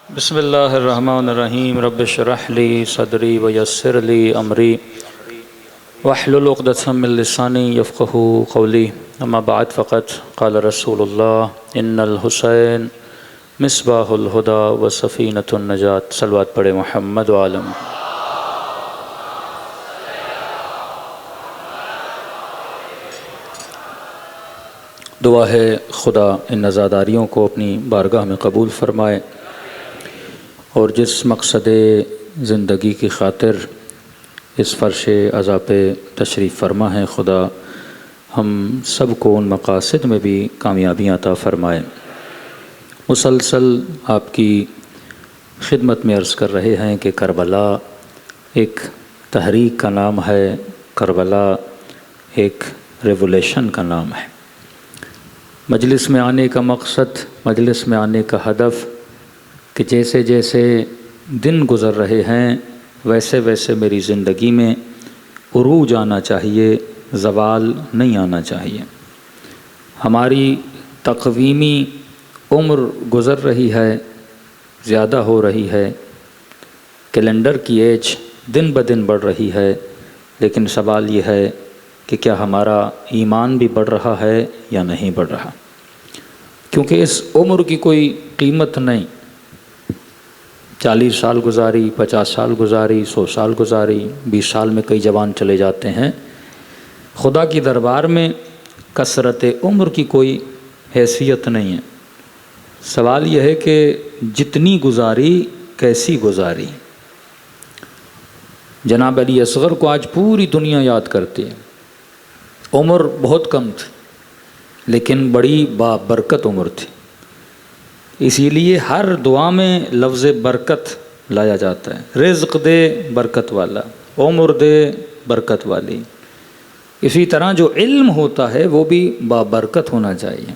بسم اللہ الرحمن الرحیم رب اشرح لی صدری ویسر لی امری واحلل عقدۃ من لسانی یفقہوا قولی اما بعد فقط قال رسول اللہ ان الحسین مصباح الہدی وسفینۃ النجات۔ صلوات پڑھے محمد وعلم۔ دعا ہے خدا ان نزاداریوں کو اپنی بارگاہ میں قبول فرمائے، اور جس مقصد زندگی کی خاطر اس فرش عزا پہ تشریف فرما ہے، خدا ہم سب کو ان مقاصد میں بھی کامیابیاں عطا فرمائے۔ مسلسل آپ کی خدمت میں عرض کر رہے ہیں کہ کربلا ایک تحریک کا نام ہے، کربلا ایک ریولیشن کا نام ہے۔ مجلس میں آنے کا مقصد، مجلس میں آنے کا ہدف کہ جیسے جیسے دن گزر رہے ہیں ویسے ویسے میری زندگی میں عروج آنا چاہیے، زوال نہیں آنا چاہیے۔ ہماری تقویمی عمر گزر رہی ہے، زیادہ ہو رہی ہے، کیلنڈر کی ایج دن بدن بڑھ رہی ہے، لیکن سوال یہ ہے کہ کیا ہمارا ایمان بھی بڑھ رہا ہے یا نہیں بڑھ رہا؟ کیونکہ اس عمر کی کوئی قیمت نہیں۔ 40 سال گزاری، 50 سال گزاری، 100 سال گزاری، 20 سال میں کئی جوان چلے جاتے ہیں۔ خدا کی دربار میں کثرت عمر کی کوئی حیثیت نہیں ہے۔ سوال یہ ہے کہ جتنی گزاری کیسی گزاری۔ جناب علی اصغر کو آج پوری دنیا یاد کرتی ہے۔ عمر بہت کم تھی لیکن بڑی بابرکت عمر تھی، اسی لیے ہر دعا میں لفظ برکت لایا جاتا ہے۔ رزق دے برکت والا، عمر دے برکت والی۔ اسی طرح جو علم ہوتا ہے وہ بھی بابرکت ہونا چاہیے۔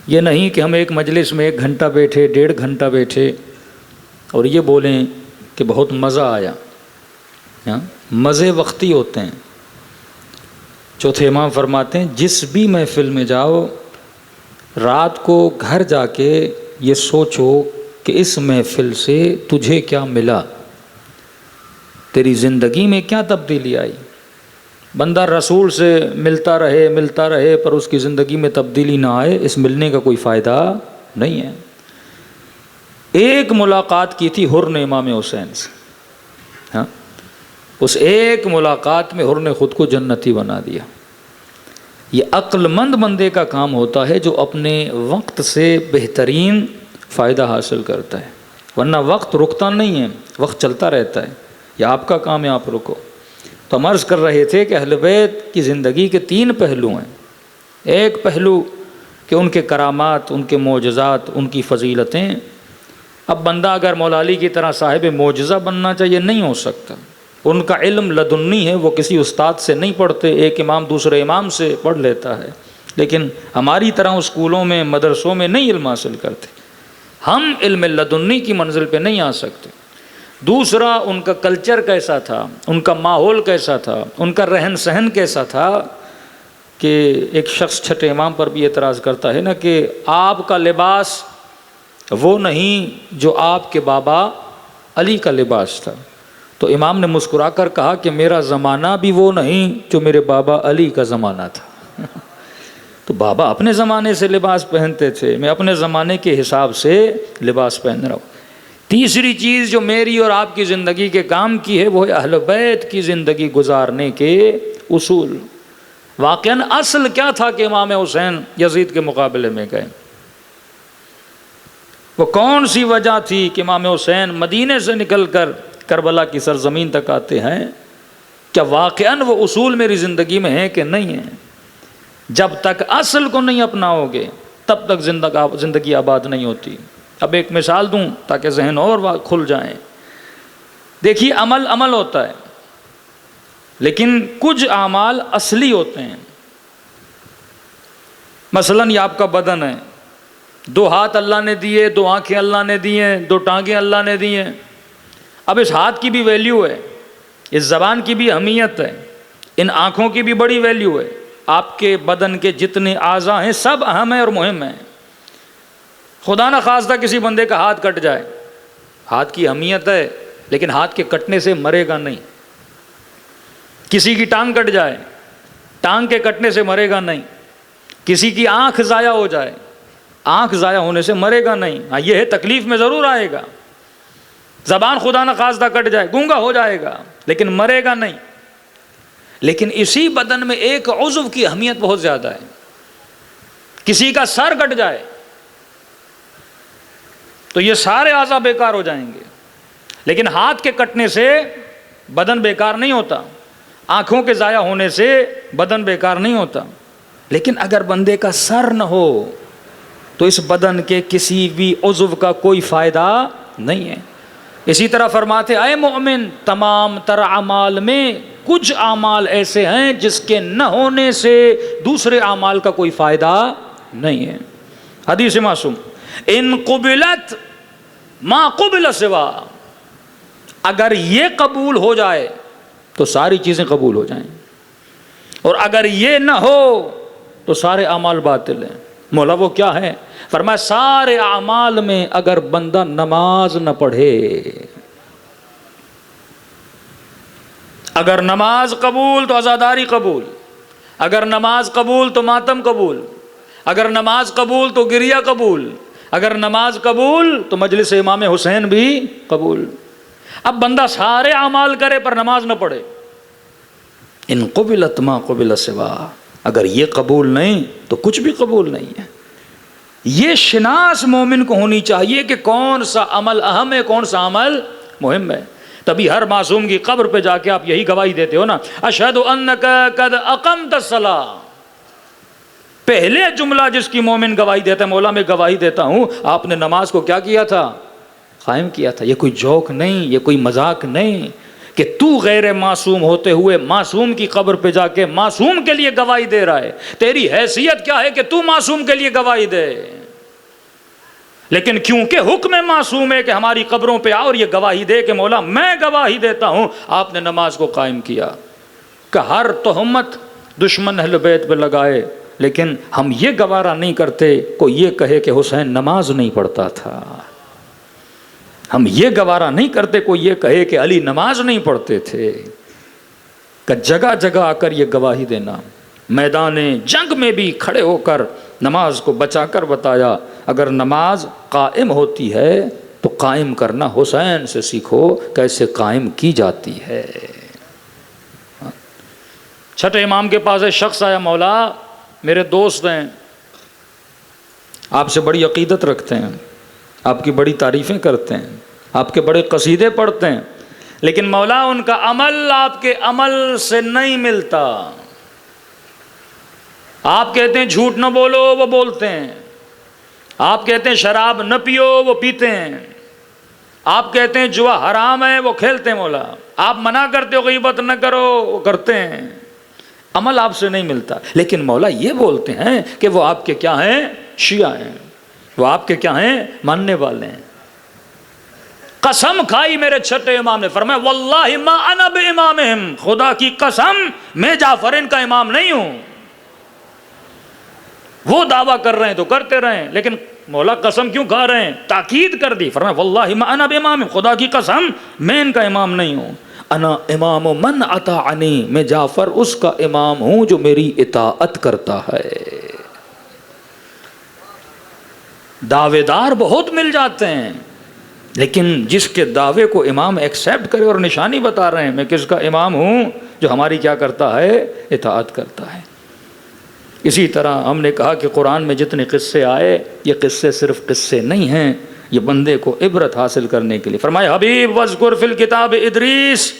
یہ نہیں کہ ہم ایک مجلس میں 1 گھنٹہ بیٹھے، 1.5 گھنٹہ بیٹھے اور یہ بولیں کہ بہت مزہ آیا۔ مزے وقتی ہوتے ہیں۔ چوتھے امام فرماتے ہیں جس بھی محفل میں جاؤ، رات کو گھر جا کے یہ سوچو کہ اس محفل سے تجھے کیا ملا، تیری زندگی میں کیا تبدیلی آئی۔ بندہ رسول سے ملتا رہے پر اس کی زندگی میں تبدیلی نہ آئے، اس ملنے کا کوئی فائدہ نہیں ہے۔ ایک ملاقات کی تھی حر نے امام حسین سے، اس ایک ملاقات میں حر نے خود کو جنتی بنا دیا۔ یہ عقل مند بندے کا کام ہوتا ہے جو اپنے وقت سے بہترین فائدہ حاصل کرتا ہے، ورنہ وقت رکتا نہیں ہے، وقت چلتا رہتا ہے۔ یہ آپ کا کام ہے، آپ رکو۔ تو ہم عرض کر رہے تھے کہ اہل بیت کی زندگی کے 3 پہلو ہیں۔ ایک پہلو کہ ان کے کرامات، ان کے معجزات، ان کی فضیلتیں۔ اب بندہ اگر مولا علی کی طرح صاحب معجزہ بننا چاہیے نہیں ہو سکتا۔ ان کا علم لدنی ہے، وہ کسی استاد سے نہیں پڑھتے، ایک امام دوسرے امام سے پڑھ لیتا ہے، لیکن ہماری طرح اسکولوں میں مدرسوں میں نہیں علم حاصل کرتے۔ ہم علم لدنی کی منزل پہ نہیں آ سکتے۔ دوسرا، ان کا کلچر کیسا تھا، ان کا ماحول کیسا تھا، ان کا رہن سہن کیسا تھا کہ ایک شخص چھٹے امام پر بھی اعتراض کرتا ہے نا کہ آپ کا لباس وہ نہیں جو آپ کے بابا علی کا لباس تھا۔ تو امام نے مسکرا کر کہا کہ میرا زمانہ بھی وہ نہیں جو میرے بابا علی کا زمانہ تھا۔ تو بابا اپنے زمانے سے لباس پہنتے تھے، میں اپنے زمانے کے حساب سے لباس پہن رہا ہوں۔ تیسری چیز جو میری اور آپ کی زندگی کے کام کی ہے وہ ہے اہل بیت کی زندگی گزارنے کے اصول۔ واقعاً اصل کیا تھا کہ امام حسین یزید کے مقابلے میں گئے؟ وہ کون سی وجہ تھی کہ امام حسین مدینے سے نکل کر کربلا کی سرزمین تک آتے ہیں؟ کیا واقعاً وہ اصول میری زندگی میں ہیں کہ نہیں ہیں؟ جب تک اصل کو نہیں اپناؤ گے تب تک زندگی آباد نہیں ہوتی۔ اب ایک مثال دوں تاکہ ذہن اور کھل جائیں۔ دیکھیے، عمل ہوتا ہے لیکن کچھ اعمال اصلی ہوتے ہیں۔ مثلاً یہ آپ کا بدن ہے، 2 ہاتھ اللہ نے دیے، 2 آنکھیں اللہ نے دی ہیں، 2 ٹانگیں اللہ نے دی ہیں۔ اب اس ہاتھ کی بھی ویلیو ہے، اس زبان کی بھی اہمیت ہے، ان آنکھوں کی بھی بڑی ویلیو ہے۔ آپ کے بدن کے جتنے اعضاء ہیں سب اہم ہیں اور مہم ہیں۔ خدا نہ خواستہ کسی بندے کا ہاتھ کٹ جائے، ہاتھ کی اہمیت ہے لیکن ہاتھ کے کٹنے سے مرے گا نہیں. کسی کی ٹانگ کٹ جائے، ٹانگ کے کٹنے سے مرے گا نہیں. کسی کی آنکھ ضائع ہو جائے، آنکھ ضائع ہونے سے مرے گا نہیں. ہاں یہ ہے تکلیف میں ضرور آئے گا. زبان خدا نہ خواستہ کٹ جائے، گونگا ہو جائے گا لیکن مرے گا نہیں. لیکن اسی بدن میں ایک عضو کی اہمیت بہت زیادہ ہے. کسی کا سر کٹ جائے تو یہ سارے اعضاء بیکار ہو جائیں گے. لیکن ہاتھ کے کٹنے سے بدن بیکار نہیں ہوتا، آنکھوں کے ضائع ہونے سے بدن بیکار نہیں ہوتا. لیکن اگر بندے کا سر نہ ہو تو اس بدن کے کسی بھی عضو کا کوئی فائدہ نہیں ہے. اسی طرح فرماتے اے مومن، تمام تر اعمال میں کچھ اعمال ایسے ہیں جس کے نہ ہونے سے دوسرے اعمال کا کوئی فائدہ نہیں ہے. حدیث معصوم، ان قبلت ما قبل سوا، اگر یہ قبول ہو جائے تو ساری چیزیں قبول ہو جائیں، اور اگر یہ نہ ہو تو سارے اعمال باطل ہیں. مولا وہ کیا ہے؟ فرمایا سارے اعمال میں اگر بندہ نماز نہ پڑھے، اگر نماز قبول تو عزاداری قبول، اگر نماز قبول تو ماتم قبول، اگر نماز قبول تو گریہ قبول، اگر نماز قبول تو مجلس امام حسین بھی قبول. اب بندہ سارے اعمال کرے پر نماز نہ پڑھے، ان قبلت ما قبل سوا، اگر یہ قبول نہیں تو کچھ بھی قبول نہیں ہے. یہ شناس مومن کو ہونی چاہیے کہ کون سا عمل اہم ہے، کون سا عمل مہم ہے. تبھی ہر معصوم کی قبر پہ جا کے آپ یہی گواہی دیتے ہو نا، اشہد انک قد اقمت الصلاۃ. پہلے جملہ جس کی مومن گواہی دیتا ہے، مولا میں گواہی دیتا ہوں آپ نے نماز کو کیا کیا تھا؟ قائم کیا تھا. یہ کوئی جوک نہیں، یہ کوئی مذاق نہیں کہ تو غیر معصوم ہوتے ہوئے معصوم کی قبر پہ جا کے معصوم کے لیے گواہی دے رہا ہے. تیری حیثیت کیا ہے کہ تو معصوم کے لیے گواہی دے؟ لیکن کیونکہ حکم معصوم ہے کہ ہماری قبروں پہ آ اور یہ گواہی دے کہ مولا میں گواہی دیتا ہوں آپ نے نماز کو قائم کیا. کہ ہر تہمت دشمن اہل بیت پہ لگائے لیکن ہم یہ گوارا نہیں کرتے کوئی یہ کہے کہ حسین نماز نہیں پڑھتا تھا. ہم یہ گوارا نہیں کرتے کوئی یہ کہے کہ علی نماز نہیں پڑھتے تھے. کہ جگہ جگہ آ کر یہ گواہی دینا، میدان جنگ میں بھی کھڑے ہو کر نماز کو بچا کر بتایا اگر نماز قائم ہوتی ہے تو قائم کرنا حسین سے سیکھو کیسے قائم کی جاتی ہے. چھٹے امام کے پاس ایک شخص آیا، مولا میرے دوست ہیں، آپ سے بڑی عقیدت رکھتے ہیں، آپ کی بڑی تعریفیں کرتے ہیں، آپ کے بڑے قصیدے پڑھتے ہیں، لیکن مولا ان کا عمل آپ کے عمل سے نہیں ملتا. آپ کہتے ہیں جھوٹ نہ بولو، وہ بولتے ہیں. آپ کہتے ہیں شراب نہ پیو، وہ پیتے ہیں. آپ کہتے ہیں جوا حرام ہے، وہ کھیلتے ہیں. مولا آپ منع کرتے ہو غیبت نہ کرو، وہ کرتے ہیں. عمل آپ سے نہیں ملتا، لیکن مولا یہ بولتے ہیں کہ وہ آپ کے کیا ہیں؟ شیعہ ہیں، وہ آپ کے کیا ہیں؟ ماننے والے ہیں. قسم کھائی میرے چھٹے امام نے، فرمایا واللہ ما انا بامامہم، خدا کی قسم میں جعفر ان کا امام نہیں ہوں. وہ دعویٰ کر رہے ہیں تو کرتے رہیں، لیکن مولا قسم کیوں کھا رہے ہیں؟ تاکید کر دی. فرمایا واللہ ما انا بامامہم، خدا کی قسم میں ان کا امام نہیں ہوں. انا امام من اطاعنی، میں جعفر اس کا امام ہوں جو میری اطاعت کرتا ہے. دعوے دار بہت مل جاتے ہیں لیکن جس کے دعوے کو امام ایکسیپٹ کرے اور نشانی بتا رہے ہیں میں کس کا امام ہوں، جو ہماری کیا کرتا ہے؟ اطاعت کرتا ہے. اسی طرح ہم نے کہا کہ قرآن میں جتنے قصے آئے یہ قصے صرف قصے نہیں ہیں، یہ بندے کو عبرت حاصل کرنے کے لیے. فرمایا حبیب وذکر فی الکتاب ادریس،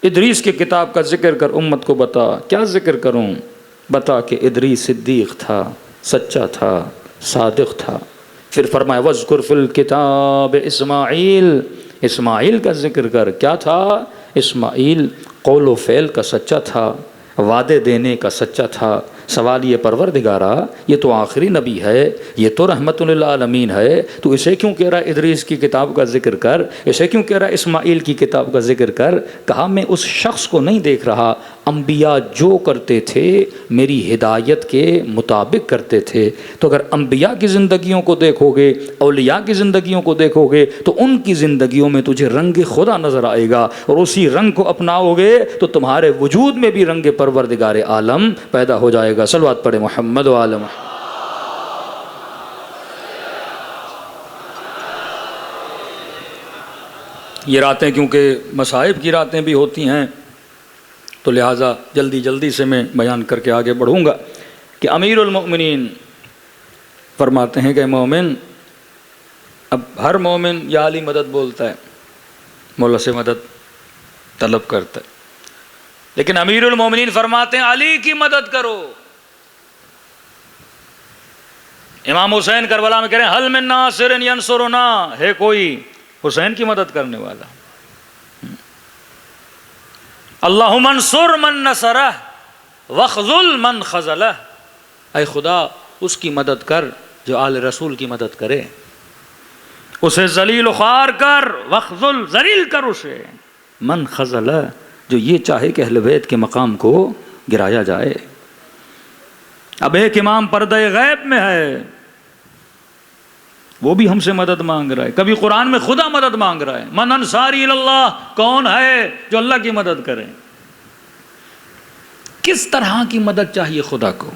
ادریس کی کتاب کا ذکر کر امت کو بتا. کیا ذکر کروں؟ بتا کہ ادریس صدیق تھا، سچا تھا، صادق تھا. پھر فرمایا وذکر فی الکتاب اسماعیل، اسماعیل کا ذکر کر. کیا تھا؟ اسماعیل قول و فعل کا سچا تھا، وعدے دینے کا سچا تھا. سوال یہ پروردگارا یہ تو آخری نبی ہے، یہ تو رحمت للعالمین ہے، تو اسے کیوں کہہ رہا ادریس کی کتاب کا ذکر کر، اسے کیوں کہہ رہا اسماعیل کی کتاب کا ذکر کر؟ کہا میں اس شخص کو نہیں دیکھ رہا، انبیاء جو کرتے تھے میری ہدایت کے مطابق کرتے تھے. تو اگر انبیاء کی زندگیوں کو دیکھو گے، اولیاء کی زندگیوں کو دیکھو گے، تو ان کی زندگیوں میں تجھے رنگ خدا نظر آئے گا، اور اسی رنگ کو اپناؤ گے تو تمہارے وجود میں بھی رنگ پروردگار عالم پیدا ہو جائے گا. صلوات پڑھے محمد و آل محمد. یہ راتیں کیونکہ مصائب کی راتیں بھی ہوتی ہیں، تو لہٰذا جلدی سے میں بیان کر کے آگے بڑھوں گا کہ امیر المؤمنین فرماتے ہیں کہ مومن، اب ہر مومن یا علی مدد بولتا ہے، مولا سے مدد طلب کرتا ہے، لیکن امیر المؤمنین فرماتے ہیں علی کی مدد کرو. امام حسین کربلا میں کہہ رہے ہیں حل من ناصر ینصرنا، ہے کوئی حسین کی مدد کرنے والا؟ اللہم انصر من نصرہ واخذل من خذلہ، اے خدا اس کی مدد کر جو آل رسول کی مدد کرے، اسے ذلیل و خوار کر، واخذل ذلیل کر اسے، من خذلہ جو یہ چاہے کہ اہل بیت کے مقام کو گرایا جائے. اب ایک امام پردہ غیب میں ہے، وہ بھی ہم سے مدد مانگ رہا ہے. کبھی قرآن میں خدا مدد مانگ رہا ہے، من انصاری اللہ، کون ہے جو اللہ کی مدد کرے؟ کس طرح کی مدد چاہیے خدا کو؟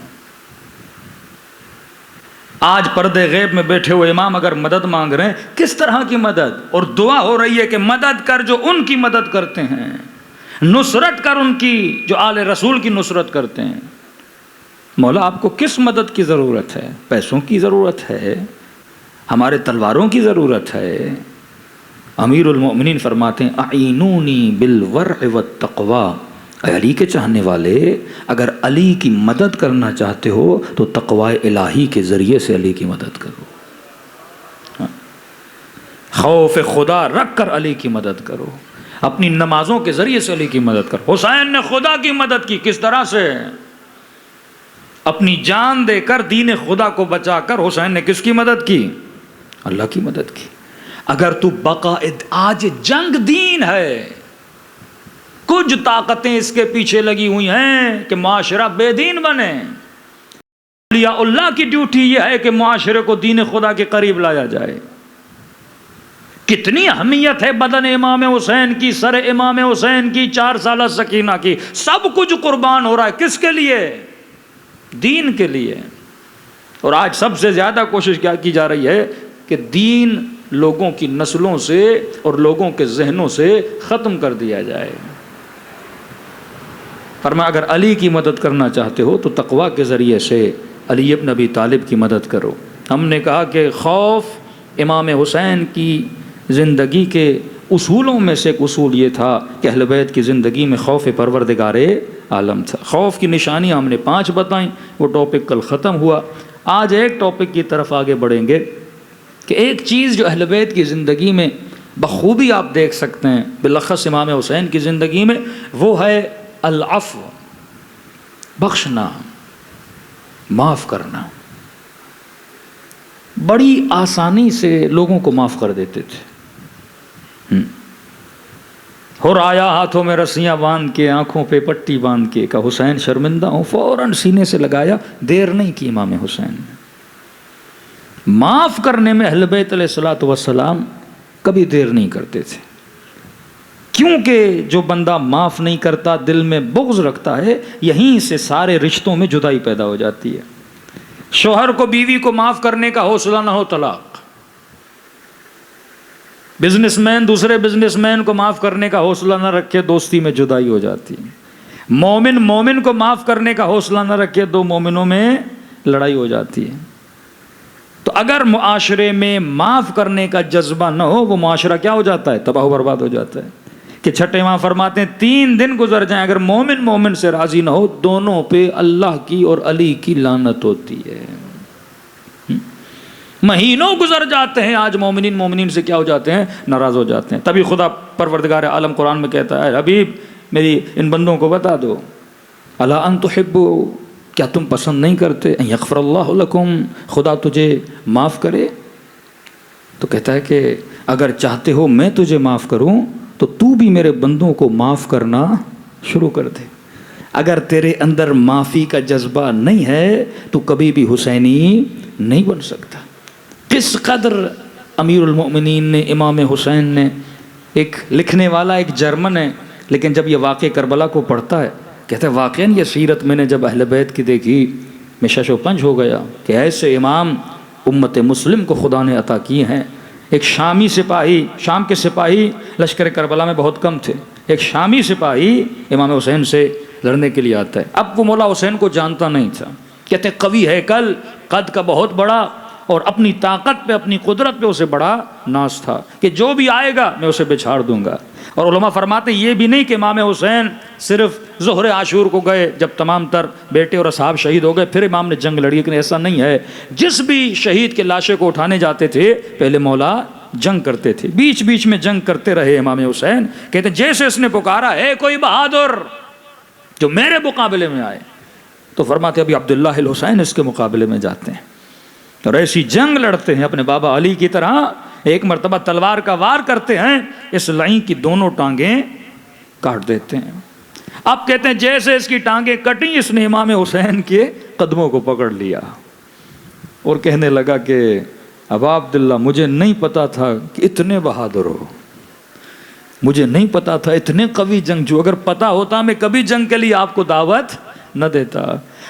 آج پردے غیب میں بیٹھے ہوئے امام اگر مدد مانگ رہے ہیں، کس طرح کی مدد؟ اور دعا ہو رہی ہے کہ مدد کر جو ان کی مدد کرتے ہیں، نصرت کر ان کی جو آل رسول کی نصرت کرتے ہیں. مولا آپ کو کس مدد کی ضرورت ہے؟ پیسوں کی ضرورت ہے؟ ہمارے تلواروں کی ضرورت ہے؟ امیر المؤمنین فرماتے ہیں اعینونی بالورع والتقوی، اے علی کے چاہنے والے، اگر علی کی مدد کرنا چاہتے ہو تو تقوی الہی کے ذریعے سے علی کی مدد کرو. خوف خدا رکھ کر علی کی مدد کرو، اپنی نمازوں کے ذریعے سے علی کی مدد کرو. حسین نے خدا کی مدد کی، کس طرح سے؟ اپنی جان دے کر دین خدا کو بچا کر حسین نے کس کی مدد کی؟ اللہ کی مدد کی. اگر تو بقائد، آج جنگ دین ہے، کچھ طاقتیں اس کے پیچھے لگی ہوئی ہیں کہ معاشرہ بے دین بنے. اولیاء اللہ کی ڈیوٹی یہ ہے کہ معاشرے کو دین خدا کے قریب لایا جائے. کتنی اہمیت ہے بدن امام حسین کی، سر امام حسین کی، 4 سالہ سکینہ کی، سب کچھ قربان ہو رہا ہے. کس کے لیے؟ دین کے لیے. اور آج سب سے زیادہ کوشش کیا کی جا رہی ہے کہ دین لوگوں کی نسلوں سے اور لوگوں کے ذہنوں سے ختم کر دیا جائے. فرمایا اگر علی کی مدد کرنا چاہتے ہو تو تقوی کے ذریعے سے علی ابن ابی طالب کی مدد کرو. ہم نے کہا کہ خوف امام حسین کی زندگی کے اصولوں میں سے ایک اصول یہ تھا کہ اہل بیت کی زندگی میں خوف پروردگار عالم تھا. خوف کی نشانیاں ہم نے 5 بتائیں، وہ ٹاپک کل ختم ہوا. آج ایک ٹاپک کی طرف آگے بڑھیں گے کہ ایک چیز جو اہل بیت کی زندگی میں بخوبی آپ دیکھ سکتے ہیں، بالاخص امام حسین کی زندگی میں، وہ ہے العفو، بخشنا، معاف کرنا. بڑی آسانی سے لوگوں کو معاف کر دیتے تھے. اور آیا ہاتھوں میں رسیاں باندھ کے، آنکھوں پہ پٹی باندھ کے، کہ حسین شرمندہ ہوں، فوراً سینے سے لگایا. دیر نہیں کی امام حسین نے. معاف کرنے میں اہل بیت علیہ الصلوۃ والسلام کبھی دیر نہیں کرتے تھے، کیونکہ جو بندہ معاف نہیں کرتا، دل میں بغض رکھتا ہے، یہیں سے سارے رشتوں میں جدائی پیدا ہو جاتی ہے. شوہر کو بیوی کو معاف کرنے کا حوصلہ نہ ہو، طلاق. بزنس مین دوسرے بزنس مین کو معاف کرنے کا حوصلہ نہ رکھے، دوستی میں جدائی ہو جاتی ہے. مومن کو معاف کرنے کا حوصلہ نہ رکھے، 2 مومنوں میں لڑائی ہو جاتی ہے. تو اگر معاشرے میں معاف کرنے کا جذبہ نہ ہو، وہ معاشرہ کیا ہو جاتا ہے؟ تباہ و برباد ہو جاتا ہے. کہ چھٹے ماہ فرماتے ہیں 3 دن گزر جائیں، اگر مومن سے راضی نہ ہو، دونوں پہ اللہ کی اور علی کی لعنت ہوتی ہے. مہینوں گزر جاتے ہیں، آج مومنین سے کیا ہو جاتے ہیں؟ ناراض ہو جاتے ہیں. تبھی خدا پروردگار عالم قرآن میں کہتا ہے حبیب میری ان بندوں کو بتا دو، الا ان تحبوا، کیا تم پسند نہیں کرتے ان یغفر اللہ لکم، خدا تجھے معاف کرے؟ تو کہتا ہے کہ اگر چاہتے ہو میں تجھے معاف کروں تو تو بھی میرے بندوں کو معاف کرنا شروع کر دے. اگر تیرے اندر معافی کا جذبہ نہیں ہے تو کبھی بھی حسینی نہیں بن سکتا۔ کس قدر امیر المؤمنین نے، امام حسین نے، ایک لکھنے والا ایک جرمن ہے، لیکن جب یہ واقعہ کربلا کو پڑھتا ہے کہتا ہے واقعاً یہ سیرت میں نے جب اہل بیت کی دیکھی میں شش و پنج ہو گیا کہ ایسے امام امت مسلم کو خدا نے عطا کیے ہیں۔ ایک شامی سپاہی، شام کے سپاہی لشکر کربلا میں بہت کم تھے، ایک شامی سپاہی امام حسین سے لڑنے کے لیے آتا ہے۔ اب وہ مولا حسین کو جانتا نہیں تھا، کہتے قوی ہے کل، قد کا بہت بڑا، اور اپنی طاقت پہ، اپنی قدرت پہ اسے بڑا ناز تھا کہ جو بھی آئے گا میں اسے بچھاڑ دوں گا۔ اور علماء فرماتے ہیں یہ بھی نہیں کہ امام حسین صرف ظہر عاشور کو گئے جب تمام تر بیٹے اور اصحاب شہید ہو گئے پھر امام نے جنگ لڑی، لیکن ایسا نہیں ہے۔ جس بھی شہید کے لاشے کو اٹھانے جاتے تھے پہلے مولا جنگ کرتے تھے، بیچ بیچ میں جنگ کرتے رہے امام حسین۔ کہتے ہیں جیسے اس نے پکارا ہے کوئی بہادر جو میرے مقابلے میں آئے، تو فرماتے ابھی عبداللہ الحسین اس کے مقابلے میں جاتے ہیں اور ایسی جنگ لڑتے ہیں اپنے بابا علی کی طرح۔ ایک مرتبہ تلوار کا وار کرتے ہیں، اس لعین کی دونوں ٹانگیں کاٹ دیتے ہیں۔ اب کہتے ہیں جیسے اس کی ٹانگیں کٹیں اس نے امام حسین کے قدموں کو پکڑ لیا اور کہنے لگا کہ ابا عبداللہ مجھے نہیں پتا تھا کہ اتنے بہادر ہو، مجھے نہیں پتا تھا اتنے قوی جنگجو، اگر پتا ہوتا میں کبھی جنگ کے لیے آپ کو دعوت نہ دیتا۔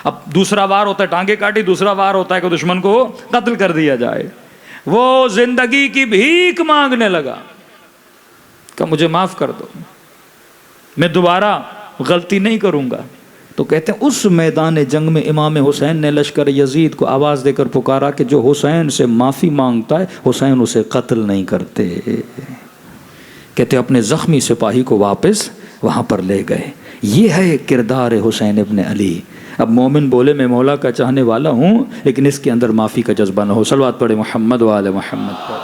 اب دوسرا وار ہوتا ہے ٹانگیں کاٹی، دوسرا وار ہوتا ہے کہ دشمن کو قتل کر دیا جائے۔ وہ زندگی کی بھیک مانگنے لگا کہ مجھے معاف کر دو، میں دوبارہ غلطی نہیں کروں گا۔ تو کہتے ہیں اس میدان جنگ میں امام حسین نے لشکر یزید کو آواز دے کر پکارا کہ جو حسین سے معافی مانگتا ہے حسین اسے قتل نہیں کرتے۔ کہتے اپنے زخمی سپاہی کو واپس وہاں پر لے گئے۔ یہ ہے کردار حسین ابن علی۔ اب مومن بولے میں مولا کا چاہنے والا ہوں لیکن اس کے اندر معافی کا جذبہ نہ ہو۔ صلوات پڑھے محمد و آل محمد پر۔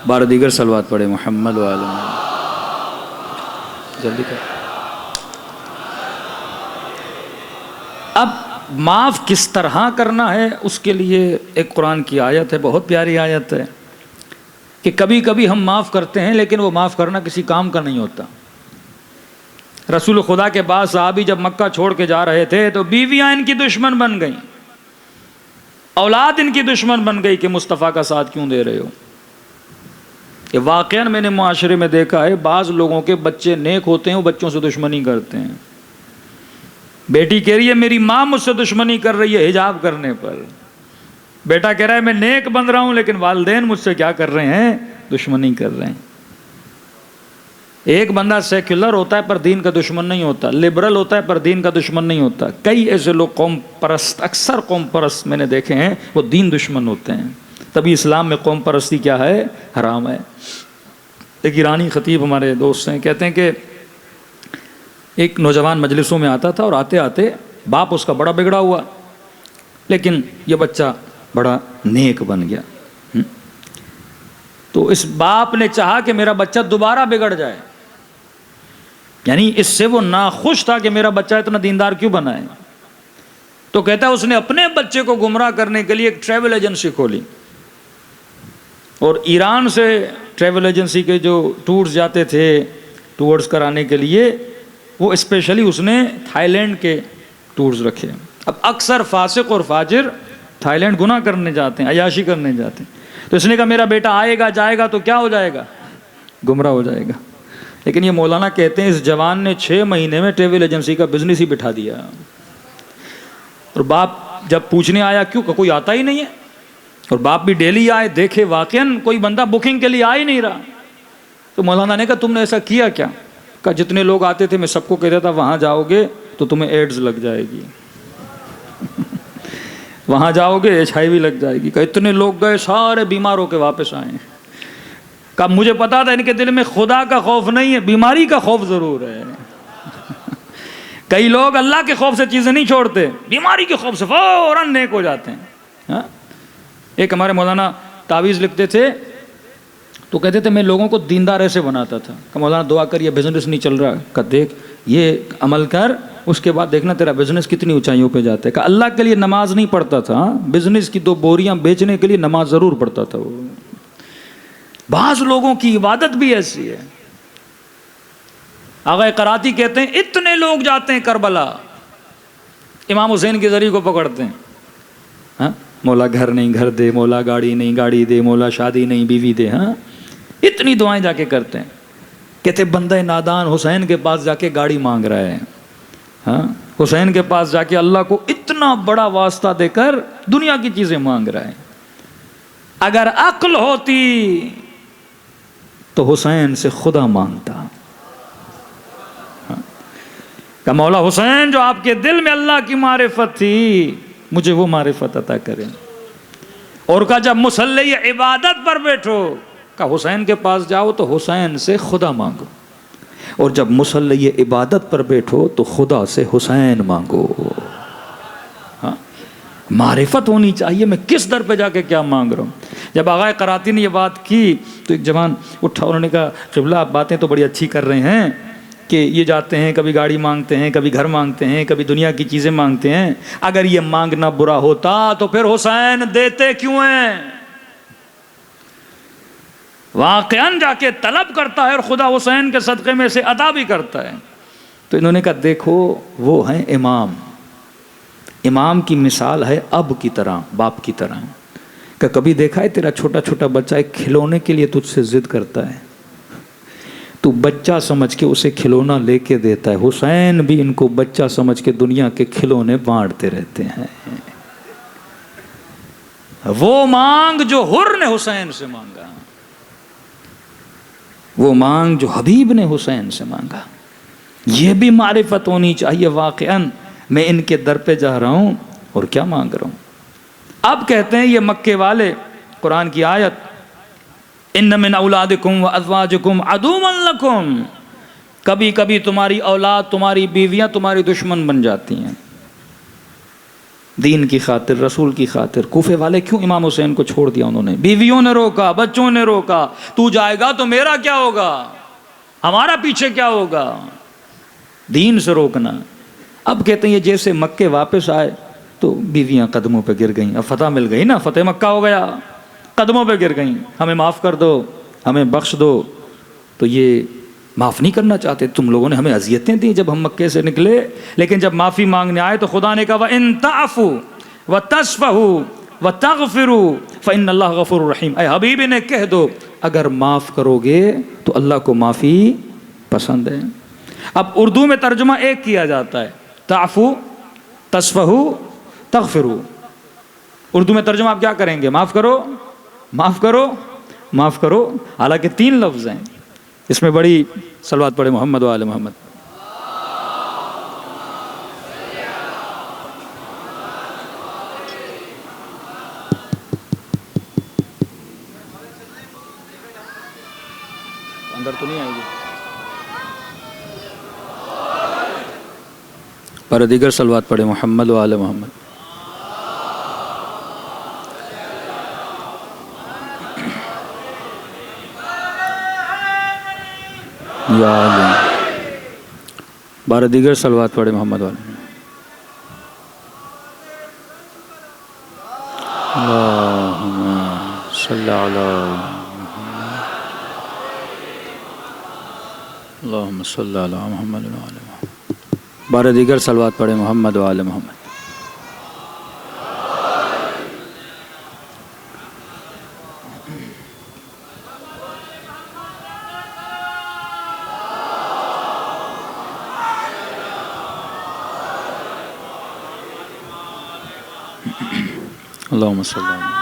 بار دیگر صلوات پڑھے محمد و آل محمد۔ جلدی کر۔ اب معاف کس طرح کرنا ہے اس کے لیے ایک قرآن کی آیت ہے، بہت پیاری آیت ہے کہ کبھی کبھی ہم معاف کرتے ہیں لیکن وہ معاف کرنا کسی کام کا نہیں ہوتا۔ رسول خدا کے بعد صحابی جب مکہ چھوڑ کے جا رہے تھے تو بیویاں ان کی دشمن بن گئیں، اولاد ان کی دشمن بن گئی کہ مصطفیٰ کا ساتھ کیوں دے رہے ہو۔ یہ واقعاً میں نے معاشرے میں دیکھا ہے، بعض لوگوں کے بچے نیک ہوتے ہیں وہ بچوں سے دشمنی کرتے ہیں۔ بیٹی کہہ رہی ہے میری ماں مجھ سے دشمنی کر رہی ہے حجاب کرنے پر، بیٹا کہہ رہا ہے میں نیک بن رہا ہوں لیکن والدین مجھ سے کیا کر رہے ہیں، دشمنی کر رہے ہیں۔ ایک بندہ سیکولر ہوتا ہے پر دین کا دشمن نہیں ہوتا، لبرل ہوتا ہے پر دین کا دشمن نہیں ہوتا۔ کئی ایسے لوگ قوم پرست، اکثر قوم پرست میں نے دیکھے ہیں، وہ دین دشمن ہوتے ہیں۔ تبھی اسلام میں قوم پرستی کیا ہے، حرام ہے۔ ایک ایرانی خطیب ہمارے دوست ہیں، کہتے ہیں کہ ایک نوجوان مجلسوں میں آتا تھا اور آتے آتے باپ اس کا بڑا بگڑا ہوا لیکن یہ بچہ بڑا نیک بن گیا۔ تو اس باپ نے چاہا کہ میرا بچہ دوبارہ بگڑ جائے، یعنی اس سے وہ ناخوش تھا کہ میرا بچہ اتنا دیندار کیوں بنا ہے۔ تو کہتا ہے اس نے اپنے بچے کو گمراہ کرنے کے لیے ایک ٹریول ایجنسی کھولی اور ایران سے ٹریول ایجنسی کے جو ٹورز جاتے تھے ٹورز کرانے کے لیے وہ اسپیشلی اس نے تھائی لینڈ کے ٹورز رکھے۔ اب اکثر فاسق اور فاجر تھائی لینڈ گناہ کرنے جاتے ہیں، عیاشی کرنے جاتے ہیں، تو اس نے کہا میرا بیٹا آئے گا جائے گا تو کیا ہو جائے گا، گمراہ ہو جائے گا۔ لیکن یہ مولانا کہتے ہیں اس جوان نے 6 مہینے میں ٹریول ایجنسی کا بزنس ہی بٹھا دیا، اور باپ جب پوچھنے آیا کیوں، کہ کوئی آتا ہی نہیں ہے، اور باپ بھی ڈیلی آئے دیکھے واقعاً کوئی بندہ بکنگ کے لیے آ ہی نہیں رہا۔ تو مولانا نے کہا تم نے ایسا کیا کیا؟ کہا جتنے لوگ آتے تھے میں سب کو کہتا تھا وہاں جاؤ گے تو تمہیں ایڈز لگ جائے گی، وہاں جاؤ گے HIV لگ جائے گی۔ کہا اتنے لوگ گئے سارے بیمار ہو کے واپس آئے۔ کہا مجھے پتا تھا ان کے دل میں خدا کا خوف نہیں ہے، بیماری کا خوف ضرور ہے۔ کئی لوگ اللہ کے خوف سے چیزیں نہیں چھوڑتے، بیماری کے خوف سے فوراً نیک ہو جاتے ہیں۔ ایک ہمارے مولانا تعویذ لکھتے تھے تو کہتے تھے میں لوگوں کو دیندار ایسے بناتا تھا کہ مولانا دعا کر یہ بزنس نہیں چل رہا، کہ دیکھ یہ عمل کر اس کے بعد دیکھنا تیرا بزنس کتنی اونچائیوں پہ جاتا ہے۔ کہ اللہ کے لیے نماز نہیں پڑھتا تھا، بزنس کی 2 بوریاں بیچنے کے لیے نماز ضرور پڑھتا تھا وہ۔ بعض لوگوں کی عبادت بھی ایسی ہے. آغا قراتی کہتے ہیں اتنے لوگ جاتے ہیں کربلا، امام حسین کے ذریعے کو پکڑتے ہیں. ہاں مولا گھر نہیں گھر دے، مولا گاڑی نہیں گاڑی دے، مولا شادی نہیں بیوی دے. ہاں اتنی دعائیں جا کے کرتے ہیں. کہتے بندہ نادان حسین کے پاس جا کے گاڑی مانگ رہا ہے. ہاں حسین کے پاس جا کے اللہ کو اتنا بڑا واسطہ دے کر دنیا کی چیزیں مانگ رہا ہے. اگر عقل ہوتی تو حسین سے خدا مانگتا. کہ مولا حسین جو آپ کے دل میں اللہ کی معرفت تھی مجھے وہ معرفت عطا کریں. اور کہا جب مصلی عبادت پر بیٹھو کہ حسین کے پاس جاؤ تو حسین سے خدا مانگو، اور جب مصلی عبادت پر بیٹھو تو خدا سے حسین مانگو. ہاں معرفت ہونی چاہیے میں کس در پہ جا کے کیا مانگ رہا ہوں. جب آغا قراتی نے یہ بات کی تو ایک جوان اٹھا، انہوں نے کہا قبلہ آپ باتیں تو بڑی اچھی کر رہے ہیں کہ یہ جاتے ہیں کبھی گاڑی مانگتے ہیں، کبھی گھر مانگتے ہیں، کبھی دنیا کی چیزیں مانگتے ہیں. اگر یہ مانگنا برا ہوتا تو پھر حسین دیتے کیوں ہیں؟ واقعاً جا کے طلب کرتا ہے اور خدا حسین کے صدقے میں سے عطا بھی کرتا ہے. تو انہوں نے کہا دیکھو وہ ہیں امام، امام کی مثال ہے اب کی طرح، باپ کی طرح. کہ کبھی دیکھا ہے تیرا چھوٹا چھوٹا بچہ ایک کھلونے کے لیے تجھ سے ضد کرتا ہے، تو بچہ سمجھ کے اسے کھلونا لے کے دیتا ہے. حسین بھی ان کو بچہ سمجھ کے دنیا کے کھلونے بانٹتے رہتے ہیں. وہ مانگ جو حر نے حسین سے مانگا، وہ مانگ جو حبیب نے حسین سے مانگا، یہ بھی معرفت ہونی چاہیے. واقعاً میں ان کے در پہ جا رہا ہوں اور کیا مانگ رہا ہوں. اب کہتے ہیں یہ مکے والے، قرآن کی آیت ان من اولادکم وازواجکم عدو لکم، کبھی کبھی تمہاری اولاد تمہاری بیویاں تمہاری دشمن بن جاتی ہیں دین کی خاطر، رسول کی خاطر. کوفے والے کیوں امام حسین کو چھوڑ دیا؟ انہوں نے بیویوں نے روکا، بچوں نے روکا. تو جائے گا تو میرا کیا ہوگا، ہمارا پیچھے کیا ہوگا؟ دین سے روکنا. اب کہتے ہیں یہ جیسے مکے واپس آئے تو بیویاں قدموں پہ گر گئیں. اب فتح مل گئی نا، فتح مکہ ہو گیا، قدموں پہ گر گئیں، ہمیں معاف کر دو، ہمیں بخش دو. تو یہ معاف نہیں کرنا چاہتے، تم لوگوں نے ہمیں اذیتیں دیں جب ہم مکے سے نکلے. لیکن جب معافی مانگنے آئے تو خدا نے کہا وَإِن تَعْفُوا وَتَصْفَحُوا وَتَغْفِرُوا فَإِنَّ اللَّهَ غَفُورٌ رَحِيمٌ. اے حبیب انہیں کہہ دو اگر معاف کرو گے تو اللہ کو معافی پسند ہے. اب اردو میں ترجمہ ایک کیا جاتا ہے، تعفو، تصفحو، تغفرو. اردو میں ترجمہ آپ کیا کریں گے؟ معاف کرو، معاف کرو، معاف کرو. حالانکہ 3 لفظ ہیں، اس میں بڑی صلوات پڑھے محمد و آل محمد. اندر تو نہیں آئے گی پر دیگر صلوات پڑھے محمد و آل محمد. یا علی بارہ دیگر صلوات پڑھے محمد و آل محمد. اللہم صلی علی اللہم صلی علی محمد و آل محمد. بارہ دیگر صلوات پڑھے محمد و آل محمد. اللہم صلی علی محمد.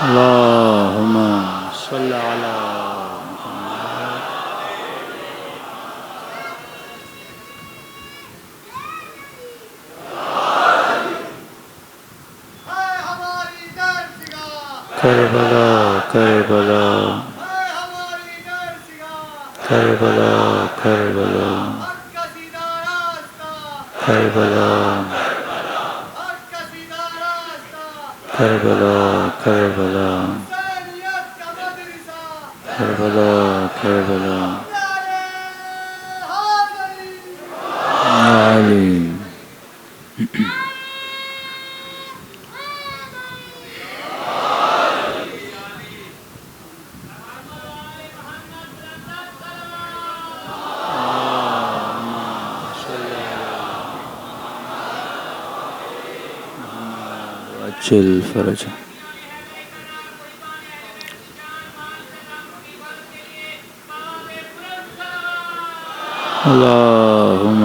اللہم صلی علی محمد. کربلا کربلا کربلا کربلا کربلا کربلا کربلا کربلا کربلا علی اجل فرج اللہم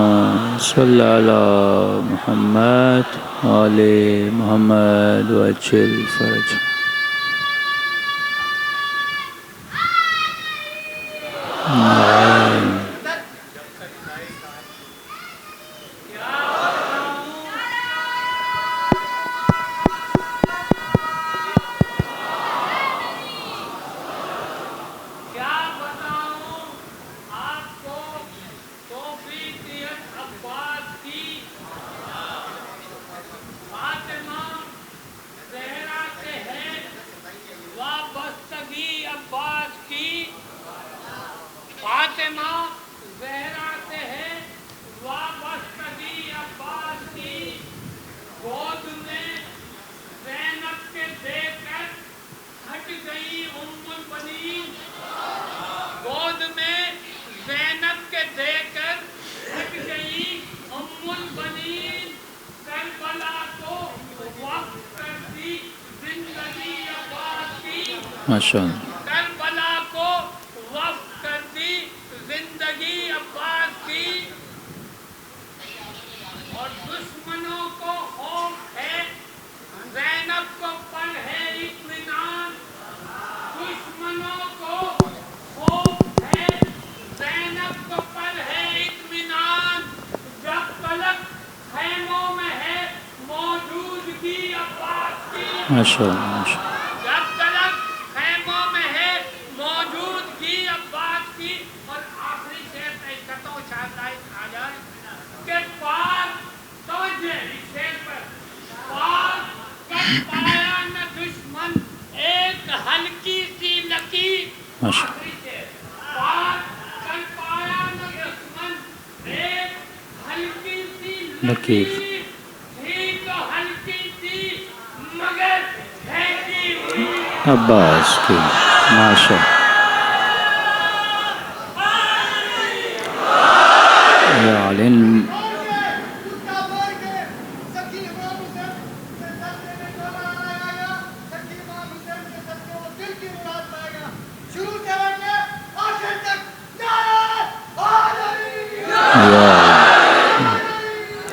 صلی علی محمد وآل محمد وعجل فرج ماشاء اللہ کربلا کو وقف کر دی زندگی عباس کی اور دشمنوں کو خوف ہے زینب کو پر ہے اطمینان دشمنوں کو خوف ہے زینب کو پر ہے اطمینان جب تلک خیموں میں ہے موجودگی عباس کی ماشاء اللہ ماشاء اللہ نکیر عباس کی ماشاء یا علم